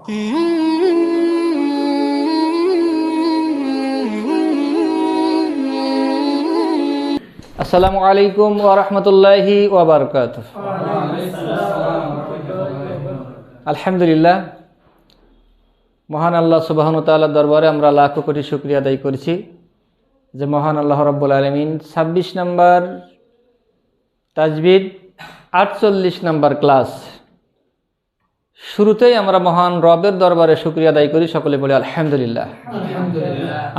আসসালামু আলাইকুম ওয়া রাহমাতুল্লাহি ওয়া বারাকাতুহু। আলহামদুলিল্লাহ, মহান আল্লাহ সুবহানাহু ওয়া তাআলার দরবারে আমরা লাখো কোটি শুকরিয়া আদায় করছি যে মহান আল্লাহ রাব্বুল আলামিন 26 নম্বর তাজবিদ 48 নম্বর ক্লাস শুরুতেই আমরা মহান রবের দরবারে শুকরিয়া আদায় করি, সকলে বলি আলহামদুলিল্লাহ।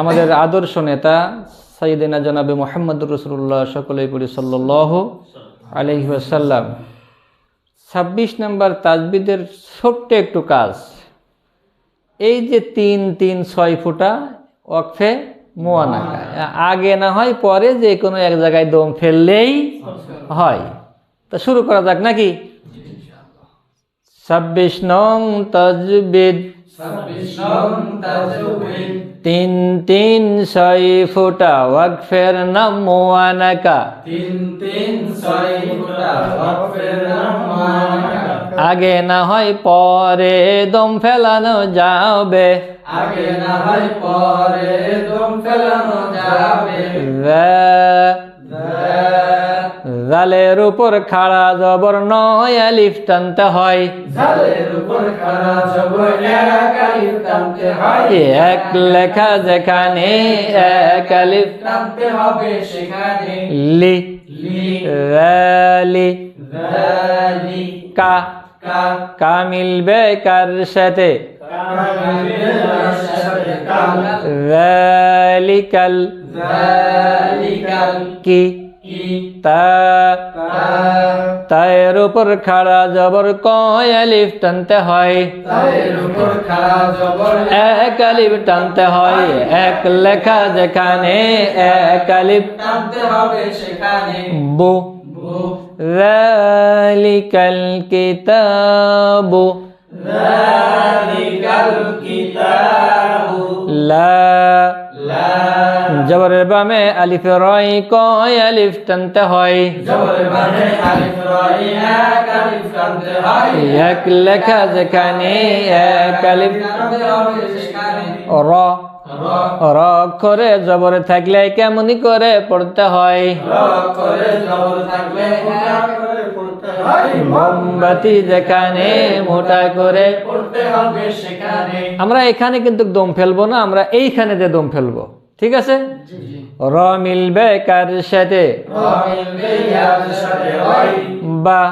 আমাদের আদর্শ নেতা সাইয়েদনা জনাবে মুহাম্মদুর রাসূলুল্লাহ, সকলেই পড়ি সাল্লাল্লাহু আলাইহি ওয়াসাল্লাম। 26 নম্বর তাজবিদের ছোট্ট একটু কাজ, এই যে 3-3-6 ফুটা ওয়াকফে মুআনাকা, আগে না হয় পরে যে কোনো এক জায়গায় দম ফেললেই হয়। তা শুরু করা যাক নাকি? 26 নং তাজবিদ 3-3-6 ফুটা ওয়াকফের নাম মুআনাকা, আগে না হয় পরে দম ফেলানো যাবে, জালের উপর খাড়া জবর নয় আলিফ টানতে হয়, এক লেখা যেখানে এক আলিফ টানতে হবে সেখানে, লি লি কা কা মিলবে কার সাথে, যালিকাল কি তায়ের উপর খাড়া জবর কয় আলিফ টানতে হয়, এক আলিফ টানতে হয়, এক লেখা যেখানে এক আলিফ টানতে হবে সেখানে, বু যালিকাল কিতাবু লা জবরের বামে আলিফ রয় কয় আলিফ টানতে হয়, এক লেখা যেখানে এক আলিফ, র র করে জবরে থাকলে কেমনি করে পড়তে হয়, মোমবাতি যেখানে মোটা করে পড়তে হবে সেখানে। আমরা এখানে কিন্তু দম ফেলবো না, আমরা এইখানে যে দম ফেলবো, ঠিক আছে? র মিলবে কার সাথে, বা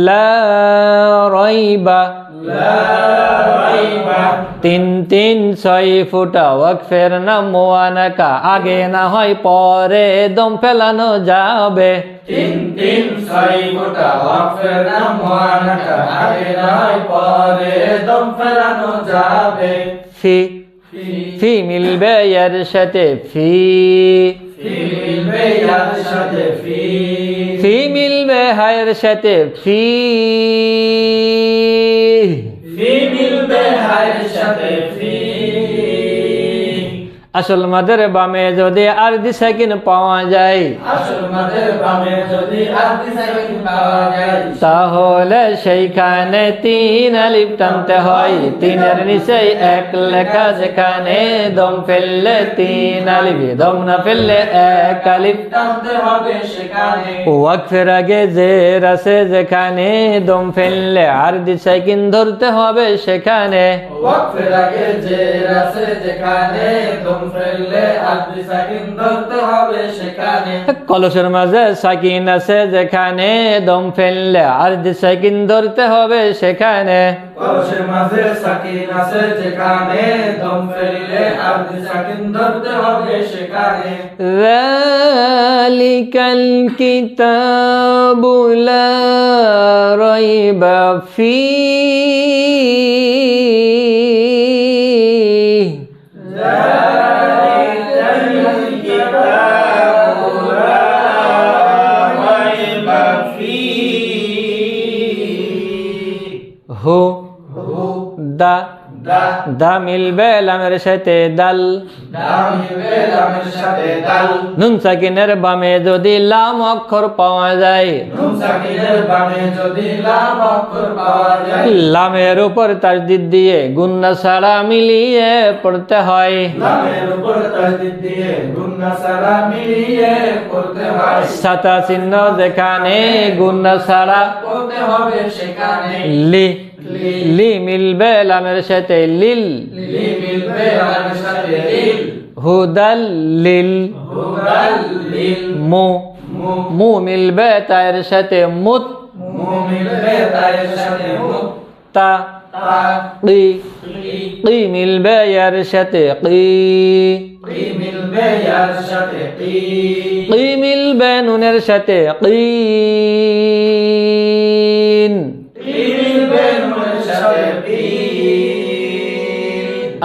লা রাইবা 3-3-6 ফুটা ওয়াকফের নাম মুআনাকা, আগে না হয় পরে দম ফেলানো যাবে, 3-3-6 ফুটা ওয়াকফের নাম মুআনাকা, আগে না হয় পরে দম ফেলানো যাবে, ফি ফি মিলবে এর সাথে, ফি মিলবে ইয়ার সাথে, ফি মিলবে হায়ের সাথে, ফি মিলবে হায়ের সাথে, আসল মাদের বামে যদি আরবি সাকিন পাওয়া যায়, তাহলে সেইখানে 3 আলিফ টানতে হয়, 3-এর নিচে এক লেখা যেখানে দম ফেললে 3 আলিফ, দম না ফেললে এক আলিফ টানতে হবে সেখানে, ওয়াকফের আগে জের আছে যেখানে দম ফেললে আরবি সাকিন ধরতে হবে সেখানে, ওয়াকফের আগে জের আছে যেখানে দম ফেললে আরবি সাকিন ধরতে হবে সেখানে, কলসের মাঝে সাকিন আছে যেখানে দম ফেললে আরবি সাকিন ধরতে হবে সেখানে, কলসের মাঝে সাকিন আছে যেখানে দম ফেললে আরবি সাকিন ধরতে হবে সেখানে, যালিকাল কিতাবু লা রাইবা ফীহি, হু দা দা দা মিলবে লামের সাথে দাল, দা মিলবে লামের সাথে দাল, নুন সাকিনের বামে যদি লাম অক্ষর পাওয়া যায়, নুন সাকিনের বামে যদি লাম অক্ষর পাওয়া যায়, লামের উপর তাসদিদ দিয়ে গুন্না ছাড়া মিলিয়ে পড়তে হয়। লামের উপর তাসদিদ দিয়ে গুন্না ছাড়া মিলিয়ে পড়তে হয়। সাতা চিহ্ন যেখানে গুন্না ছাড়া পড়তে হবে সেখানে লি, লি মিলবে লামের সাথে লিল, লি মিলবে লামের সাথে লিল, হুদাল লিল, হুদাল লিল, মু, মু, মু মিলবে তায়ের সাথে মুত, মু মিলবে তায়ের সাথে মুত, তা, তা, কি, কি, কি মিলবে ইয়ার সাথে কি, কি মিলবে ইয়ার সাথে কি, কি মিলবে নুনের সাথে কিন। কি মিলবে নুনের সাথে কি।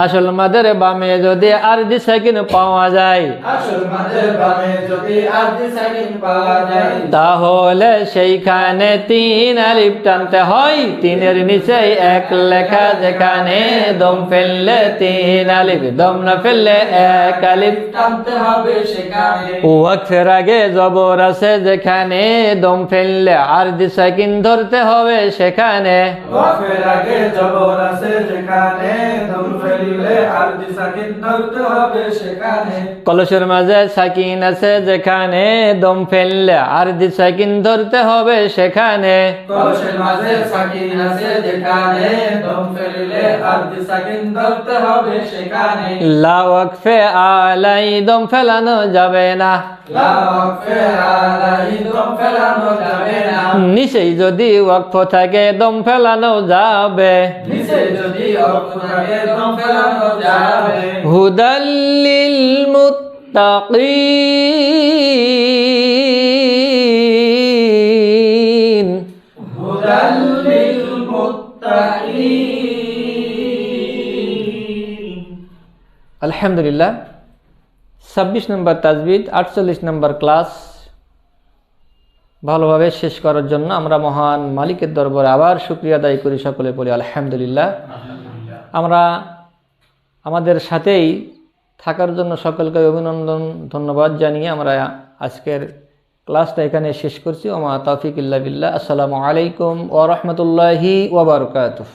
আসল মাদের বামে যদি আরবি সাকিন পাওয়া যায়, আসল মাঝের বামে যদি আরবি সাকিন পাওয়া যায়, তাহলে সেইখানে তিন আলিফ টানতে হয়। তিনের নিচে এক লেখা যেখানে দম ফেললে তিন আলিফ, দম না ফেললে এক আলিফ। টানতে হবে সেখানে ওয়াকফের আগে জবর আছে যেখানে দম ফেললে আরবি সাকিন ধরতে হবে সেখানে। ওয়াকফের আগে জবর আছে যেখানে দম ফেলিলে আরবি সাকিন ধরতে হবে সেখানে। কলসের মাঝে সাকিন আছে যেখানে দম ফেললে আরবি সাকিন ধরতে হবে সেখানে। কলসের মাঝে সাকিন আছে যেখানে দম ফেলিলে আরবি সাকিন ধরতে হবে সেখানে। লা ওয়াকফে আলাই দম ফেলানো যাবে না, লা ওয়াকফে আলাই দম ফেলানো যাবে না। নিচেই যদি ওয়াকফ থাকে দম ফেলানো যাবে। নিচে যদি অক্ষ থাকে দম ফেলানো যাবে। হুদাল্লিল মুত্তাকিন, হুদাল লিল মুত্তাকিন। আলহামদুলিল্লাহ 26 নম্বর তাজবিদ 48 নম্বর ক্লাস ভালোভাবে শেষ করার জন্য আমরা মহান মালিকের দরবারে আবার শুকরিয়া আদায় করি, সকলে বলি আলহামদুলিল্লাহ। আমরা আমাদের সাথেই থাকার জন্য সকলকে অভিনন্দন ধন্যবাদ জানিয়ে আমরা আজকের ক্লাসটা এখানে শেষ করছি। ওমা তৌফিক ইল্লা বিল্লাহ। আসসালামু আলাইকুম ওয়া রাহমাতুল্লাহি ওয়া বারাকাতুহু।